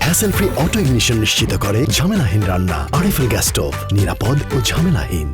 Hassle free auto ignition নিশ্চিত করে ঝামেলাহীন রান্না। আরএফএল গ্যাস স্টোভ, নিরাপদ ও ঝামেলাহীন।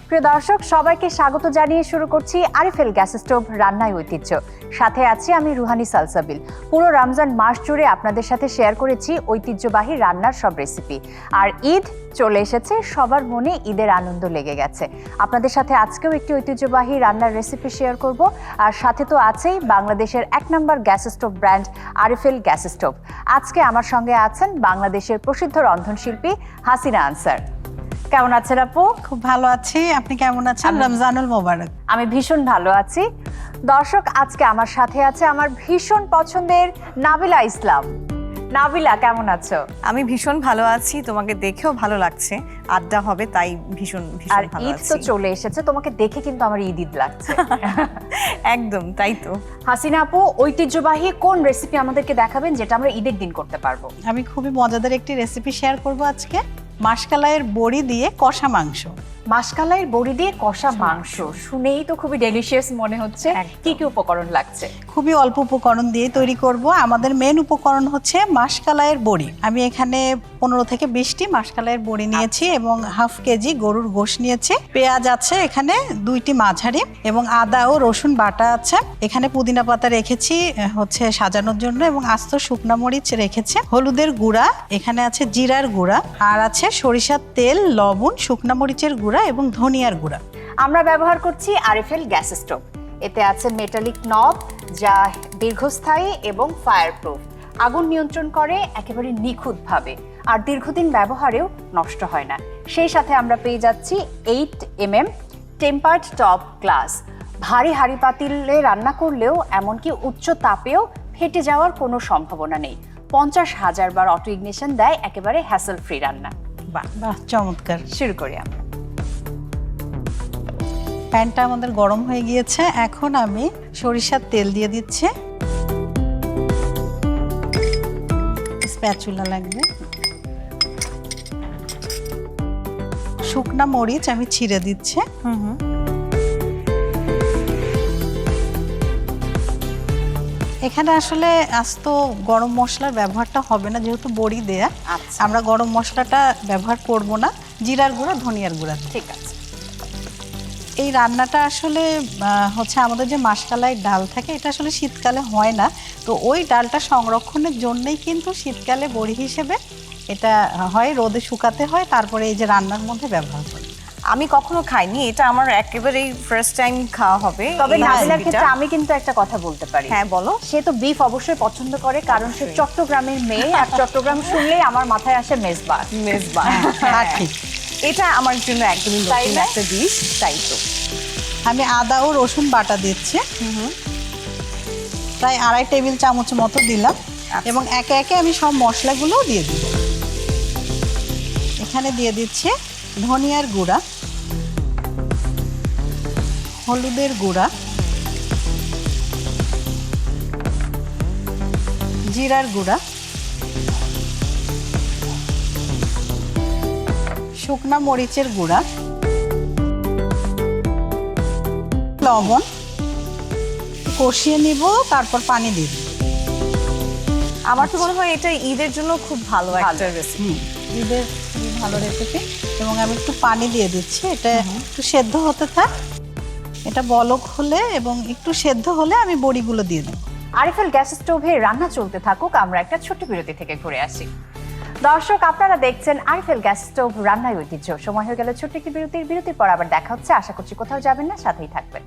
প্রিয় দর্শক, সবাইকে স্বাগত জানিয়ে শুরু করছি আরএফএল গ্যাস স্টোভ রান্নায় ঐতিহ্য। সাথে আছি আমি রুহানি সালসাবিল। পুরো রমজান মাস জুড়ে আপনাদের সাথে শেয়ার করেছি ঐতিহ্যবাহী রান্নার সব রেসিপি। আর ঈদ চলে এসেছে, সবার মনে ঈদের আনন্দ লেগে গেছে। আপনাদের সাথে আজকেও একটি ঐতিহ্যবাহী রান্নার রেসিপি শেয়ার করব। আর সাথে তো আছেই বাংলাদেশের 1 নম্বর gas stove brand RFL gas stove. আজকে আমার সঙ্গে আছেন বাংলাদেশের প্রসিদ্ধ রন্ধনশিল্পী হাসিনা আনসার। কেমন আছেন আপু? খুব ভালো আছি, আপনি কেমন আছেন? রমজানুল মোবারক। আমি ভীষণ ভালো আছি। দর্শক, আজকে আমার সাথে আছে আমার ভীষণ পছন্দের নাবিলা ইসলাম। নাবিলা, কেমন আছো? আমি ভীষণ ভালো আছি, তোমাকে দেখেও ভালো লাগছে, আড্ডা হবে তাই ভীষণ আর ভালো ঈদ আছি। তো চলে এসেছে, তোমাকে দেখে কিন্তু আমার ঈদ লাগছে। একদম তাই তো। হাসিনা আপু, ঐতিহ্যবাহী কোন রেসিপি আমাদেরকে দেখাবেন যেটা আমরা ঈদের দিন করতে পারবো? আমি খুবই মজাদার একটি রেসিপি শেয়ার করব আজকে। মাসকালাইয়ের বড়ি দিয়ে কষা মাংস। মাসকালাইয়ের বড়ি দিয়ে কষা মাংস শুনেই তো খুবই ডেলিশিয়াস মনে হচ্ছে। কি কি উপকরণ লাগছে? খুবই অল্প উপকরণ দিয়ে তৈরি করব। আমাদের মেন উপকরণ হচ্ছে মাসকালাইয়ের বড়ি। আমি এখানে 15 থেকে 20টি মাসকালাইয়ের বড়ি নিয়েছি এবং হাফ কেজি গরুর গোশ নিয়েছি। পেঁয়াজ আছে এখানে 2টি মাঝারি এবং আদা ও রসুন বাটা আছে। এখানে পুদিনা পাতা রেখেছি হচ্ছে সাজানোর জন্য এবং আস্ত শুকনা মরিচ রেখেছি। হলুদের গুঁড়া, এখানে আছে জিরার গুঁড়া, আর আছে সরিষার তেল, লবণ, শুকনা মরিচের গুঁড়া এবং ধনিয়ার গুঁড়া। আমরা ব্যবহার করছি আরএফএল গ্যাস স্টোভ। এতে আছে মেটালিক নব যা দীর্ঘস্থায়ী এবং ফায়ারপ্রুফ। আগুন নিয়ন্ত্রণ করে একেবারে নিখুঁতভাবে আর দীর্ঘদিন ব্যবহারেও নষ্ট হয় না। সেই সাথে আমরা পেয়ে যাচ্ছি 8 mm টেম্পার্ড টপ গ্লাস। ভারী হাঁড়ি পাতিলে রান্না করলেও এমনকি উচ্চ তাপেও ফেটে যাওয়ার কোনো সম্ভাবনা নেই। 50,000 বার অটো ইগনিশন দেয় একেবারে হ্যাসেল ফ্রি রান্না। বাহ, চমৎকার। শুরু করি আমরা। প্যানটা আমাদের গরম হয়ে গিয়েছে, এখন আমি সরিষার তেল দিয়ে দিচ্ছি। স্প্যাচুলা লাগবে। শুকনা মরিচ আমি ছিঁড়ে দিচ্ছি। এখানে আসলে আস্ত গরম মশলার ব্যবহারটা হবে না, যেহেতু বড়ি দেয়া। আমরা গরম মশলাটা ব্যবহার করব না। জিরার গুঁড়া, ধনিয়ার গুঁড়া। ঠিক আছে। এই রান্নাটা আসলে হচ্ছে আমাদের যে মাসকালাই ডাল থাকে, এটা আসলে শীতকালে হয় না, তো ওই ডালটা সংরক্ষণের জন্যই কিন্তু শীতকালে বড়ি হিসেবে এটা হয়, রোদে শুকাতে হয়, তারপরে এই যে রান্নার মধ্যে ব্যবহার করি। আমি কখনো খাইনি, এটা আমার একেবারেই ফার্স্ট টাইম খাওয়া হবে। তবে নাবিলার ক্ষেত্রে আমি কিন্তু একটা কথা বলতে পারি। হ্যাঁ বলো। সে তো বিফ অবশ্যই পছন্দ করে, কারণ সে চট্টগ্রামের মেয়ে, আর চট্টগ্রাম শুনলেই আমার মাথায় আসে মেজবান। হ্যাঁ, ঠিক। এটা আমার জন্য একদমই নতুন একটা ডিশ, তাই তো। আমি আদা ও রসুন বাটা দিচ্ছি, প্রায় 2.5 টেবিল চামচ মতো দিলাম। এবং একে একে আমি সব মশলাগুলো দিয়ে দিব। এখানে দিয়ে দিচ্ছি ধনিয়ার গুঁড়া, হলুদের গুঁড়া, জিরার গুঁড়া, শুকনা মরিচের গুঁড়া, লবণ, কষিয়ে নিব, তারপর পানি দিব। আমার তো মনে হয় এটা ঈদের জন্য খুব ভালো একটা রেসিপি। ঈদের খুবই ভালো রেসিপি। এবং আমি একটু পানি দিয়ে দিচ্ছি, এটা একটু সেদ্ধ হতে থাক। এটা বলক হলে এবং একটু সেদ্ধ হলে আমি বড়িগুলো দিয়ে দেব। আরএফএল গ্যাস স্টোভে রান্না চলতে থাকুক, আমরা একটা ছোট্ট বিরতি থেকে ঘুরে আসি। দর্শক, আপনারা দেখছেন আরএফএল গ্যাস স্টোভ রান্নায় ঐতিহ্য। সময় হয়ে গেল ছোট্ট একটি বিরতির পর আবার দেখা হচ্ছে। আশা করছি কোথাও যাবেন না, সাথেই থাকবেন।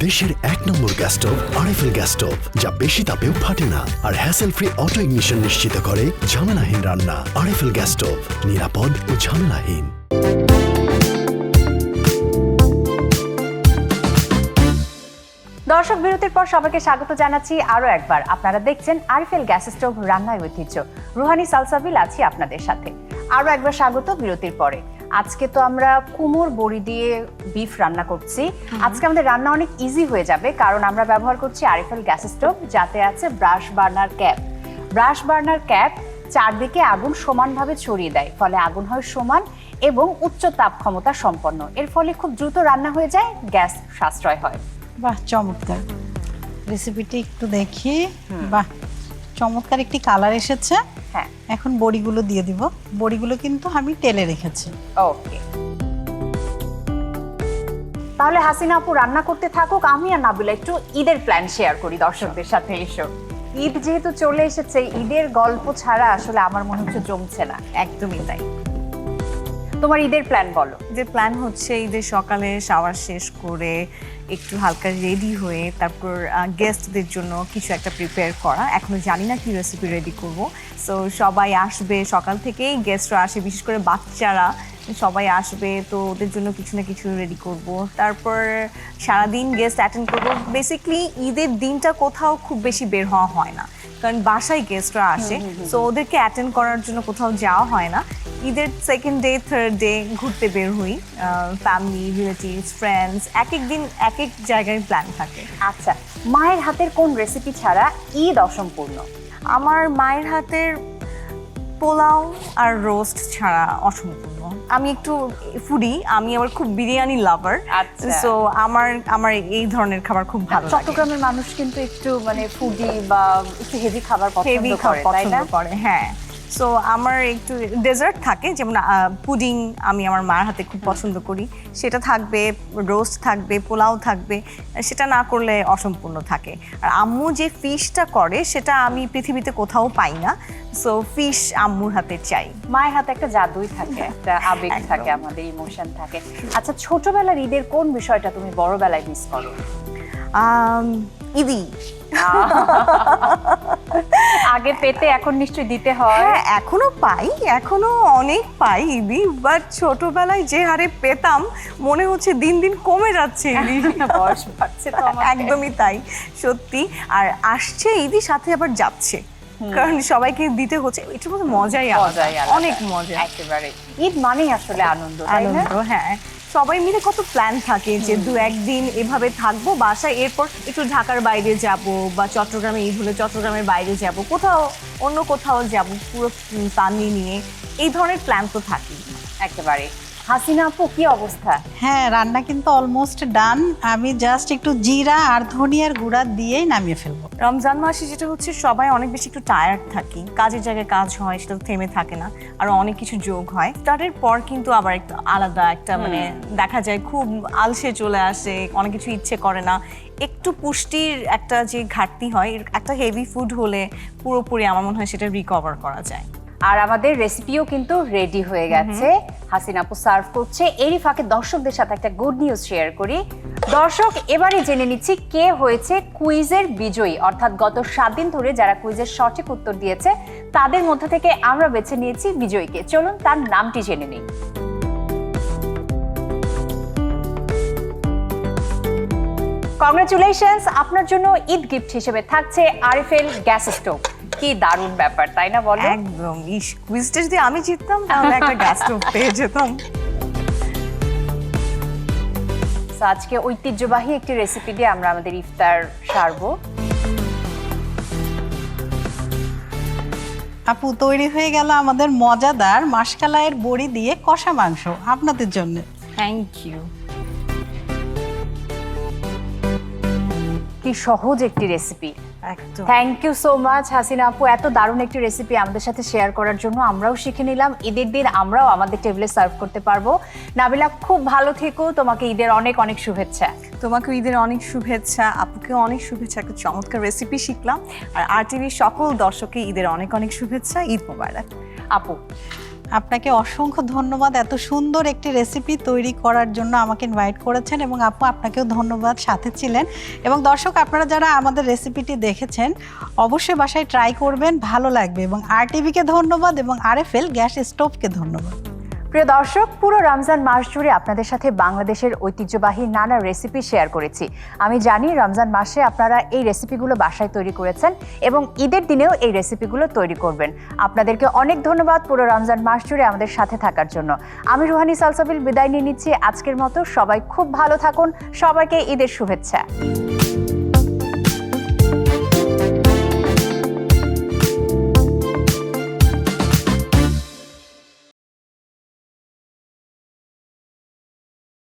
দেশের 1 নম্বর gas stove RFL gas stove, যা বেশি তাপেও ফাটে না আর হ্যাসেল ফ্রি অটো ইগনিশন নিশ্চিত করে ঝামেলাহীন রান্না। আরএফএল গ্যাস স্টোভ, নিরাপদ ও ঝামেলাহীন। দর্শক, বিরতির পর সবাইকে স্বাগত জানাচ্ছি আরো একবার। আপনারা দেখছেন আরএফএল গ্যাস স্টোভ রান্নায় ঐতিহ্য। রুহানি সালসাবিল আছি আপনাদের সাথে। আরো একবার স্বাগত বিরতির পরে। আজকে তো আমরা কুমড়োর বড়ি দিয়ে বিফ রান্না করছি। আজকে আমাদের রান্না অনেক ইজি হয়ে যাবে, কারণ আমরা ব্যবহার করছি আরএফএল গ্যাস স্টোভ, যাতে আছে brass burner cap. Brass burner cap চারদিকে আগুন সমানভাবে ছড়িয়ে দেয়, ফলে আগুন হয় সমান এবং উচ্চ তাপ ক্ষমতা সম্পন্ন। এর ফলে খুব দ্রুত রান্না হয়ে যায়, গ্যাস সাশ্রয় হয়। বাহ, চমৎকার। রেসিপিটি একটু দেখি। বাহ, চমৎকার একটি কালার এসেছে। হ্যাঁ, এখন বড়িগুলো দিয়ে দিব। বড়িগুলো কিন্তু আমি তেলে রেখেছি। ওকে। তাহলে হাসিনা আপু রান্না করতে থাকুক, আমি আর নাবিলা একটু ঈদের প্ল্যান শেয়ার করি দর্শকদের সাথে। এসো, ঈদ যেহেতু চলে এসেছে, ঈদের গল্প ছাড়া আসলে আমার মনে হচ্ছে জমছে না। একদমই তাই। তোমার ঈদের প্ল্যান বলো। যে প্ল্যান হচ্ছে ঈদের সকালে শাওয়ার শেষ করে একটু হালকা রেডি হয়ে তারপর গেস্টদের জন্য কিছু একটা প্রিপেয়ার করা। এখনো জানি না কি রেসিপি রেডি করব। সো সবাই আসবে, সকাল থেকেই গেস্টরা আসে, বিশেষ করে বাচ্চারা সবাই আসবে, তো ওদের জন্য কিছু না কিছু রেডি করব। তারপর সারাদিন গেস্ট অ্যাটেন্ড করব। বেসিক্যালি ঈদের দিনটা কোথাও খুব বেশি বের হওয়া হয় না, কারণ বাসায় গেস্টরা আসে, সো ওদেরকে অ্যাটেন্ড করার জন্য কোথাও যাওয়া হয় না। ঈদের সেকেন্ড ডে, থার্ড ডে ঘুরতে বের হই, ফ্যামিলি, রিলেটিভস, ফ্রেন্ডস, এক এক দিন এক এক জায়গায় প্ল্যান থাকে। আচ্ছা, মায়ের হাতের কোন রেসিপি ছাড়া ঈদ অসম্পূর্ণ? আমার মায়ের হাতের পোলাও আর রোস্ট ছাড়া অসম্পূর্ণ। আমি একটু ফুডি, আমি আবার খুব বিরিয়ানি লাভার। আচ্ছা। সো আমার এই ধরনের খাবার খুব ভালো লাগে। চট্টগ্রামের মানুষ কিন্তু একটু মানে ফুডি বা একটু হেভি খাবার হেভি পছন্দ করে, তাই পছন্দ না? করে, হ্যাঁ। সো আমার একটু ডেজার্ট থাকে, যেমন পুডিং আমি আমার মার হাতে খুব পছন্দ করি, সেটা থাকবে, রোস্ট থাকবে, পোলাও থাকবে, সেটা না করলে অসম্পূর্ণ থাকে। আর আম্মু যে ফিশটা করে সেটা আমি পৃথিবীতে কোথাও পাই না, সো ফিশ আম্মুর হাতে চাই। মায়ের হাতে একটা জাদুই থাকে, একটা আবেগ একদম। থাকে, আমাদের ইমোশন থাকে। আচ্ছা, ছোটবেলার ঈদের কোন বিষয়টা তুমি বড়বেলায় মিস করো? ইদি। আগে পেতে এখন নিশ্চয়ই দিতে হয়। হ্যাঁ, এখনো পাই, এখনো অনেক পাই ইদি, বাট ছোটবেলায় যে হারে পেতাম মনে হচ্ছে দিন দিন কমে যাচ্ছে ইদি। বয়স বাড়ছে তো আমার। একদমই তাই, সত্যি। আর আসছে ঈদি, সাথে আবার যাচ্ছে, কারণ সবাইকে দিতে হচ্ছে। এটার মধ্যে মজাই আলাদা, অনেক মজা। একেবারে ঈদ মানেই আসলে আনন্দ, তাই না? আনন্দ, হ্যাঁ। সবাই মিলে কত প্ল্যান থাকে যে দু একদিন এভাবে থাকবো বাসায়, এরপর একটু ঢাকার বাইরে যাব, বা চট্টগ্রামে ঈদ হলে চট্টগ্রামের বাইরে যাব, কোথাও অন্য কোথাও যাব, পুরো ফ্যামিলি নিয়ে। এই ধরনের প্ল্যান তো থাকেই। একেবারে। হাসিনা আপু, কি অবস্থা? হ্যাঁ, রান্না কিন্তু অলমোস্ট ডান। আমি জাস্ট একটু জিরা আর ধনিয়ার গুঁড়া দিয়েই নামিয়ে ফেলবো। রমজান মাসে যেটা হচ্ছে, সবাই অনেক বেশি একটু টায়ার্ড থাকি, কাজের জায়গায় কাজ হয়, সেটা থেমে থাকে না, আর অনেক কিছু যোগ হয়। স্টার্টের পর কিন্তু আবার একটা আলাদা একটা মানে দেখা যায় খুব আলসে চলে আসে, অনেক কিছু ইচ্ছে করে না। একটু পুষ্টির একটা যে ঘাটতি হয়, একটা হেভি ফুড হলে পুরোপুরি আমার মনে হয় সেটা রিকভার করা যায়। আর আমাদের রেসিপিও কিন্তু রেডি হয়ে গেছে, হাসিনা আপু সার্ভ করছে। এরই ফাঁকে দর্শকদের সাথে একটা গুড নিউজ শেয়ার করি। দর্শক, এবারে জেনে নিচ্ছি কে হয়েছে কুইজের বিজয়ী, অর্থাৎ গত 7 দিন ধরে যারা কুইজের সঠিক উত্তর দিয়েছে তাদের মধ্যে থেকে আমরা বেছে নিয়েছি বিজয়ীকে। চলুন তার নামটি জেনে নিই। কংগ্রাচুলেশনস, আপনার জন্য ঈদ গিফট হিসেবে থাকছে আরএফএল গ্যাস স্টোভ। কি দারুণ ব্যাপার, তাই না বলো? একদম। কুইজটা যদি আমি জিততাম তাহলে একটা গ্যাস স্টোভ পেয়ে যেতাম। So, আজকে ঐতিহ্যবাহী একটি রেসিপি দিয়ে আমরা আমাদের ইফতার সারবো। আপু, তৈরি হয়ে গেল আমাদের মজাদার মাশকালাইয়ের বড়ি দিয়ে কষা মাংস আপনাদের জন্য। Thank you. কি সহজ একটি রেসিপি। একদম। Thank you so much Hasina আপু, এত দারুণ একটি রেসিপি আমাদের সাথে শেয়ার করার জন্য। আমরাও শিখে নিলাম, ঈদের দিন আমরাও আমাদের টেবিলে সার্ভ করতে পারবো। নাবিলা, খুব ভালো থেকো, তোমাকে ঈদের অনেক অনেক শুভেচ্ছা। তোমাকে ঈদের অনেক শুভেচ্ছা, আপুকে অনেক শুভেচ্ছা, একটা চমৎকার রেসিপি শিখলাম। আর আরটিভির সকল দর্শককে ঈদের অনেক অনেক শুভেচ্ছা, ঈদ মোবারক। আপু, আপনাকে অসংখ্য ধন্যবাদ এত সুন্দর একটি রেসিপি তৈরি করার জন্য আমাকে ইনভাইট করেছেন, এবং আপু আপনাকেও ধন্যবাদ, সাথে ছিলেন। এবং দর্শক, আপনারা যারা আমাদের রেসিপিটি দেখেছেন অবশ্যই বাসায় ট্রাই করবেন, ভালো লাগবে। এবং আরটিভিকে ধন্যবাদ এবং আরএফএল গ্যাস স্টোভকে ধন্যবাদ। প্রিয় দর্শক, পুরো রমজান মাস জুড়ে আপনাদের সাথে বাংলাদেশের ঐতিহ্যবাহী নানা রেসিপি শেয়ার করেছি। আমি জানি রমজান মাসে আপনারা এই রেসিপিগুলো বাসায় তৈরি করেছেন এবং ঈদের দিনেও এই রেসিপিগুলো তৈরি করবেন। আপনাদেরকে অনেক ধন্যবাদ পুরো রমজান মাস জুড়ে আমাদের সাথে থাকার জন্য। আমি রুহানি সালসাবিল বিদায় নিয়ে নিচ্ছি আজকের মতো। সবাই খুব ভালো থাকুন, সবাইকে ঈদের শুভেচ্ছা।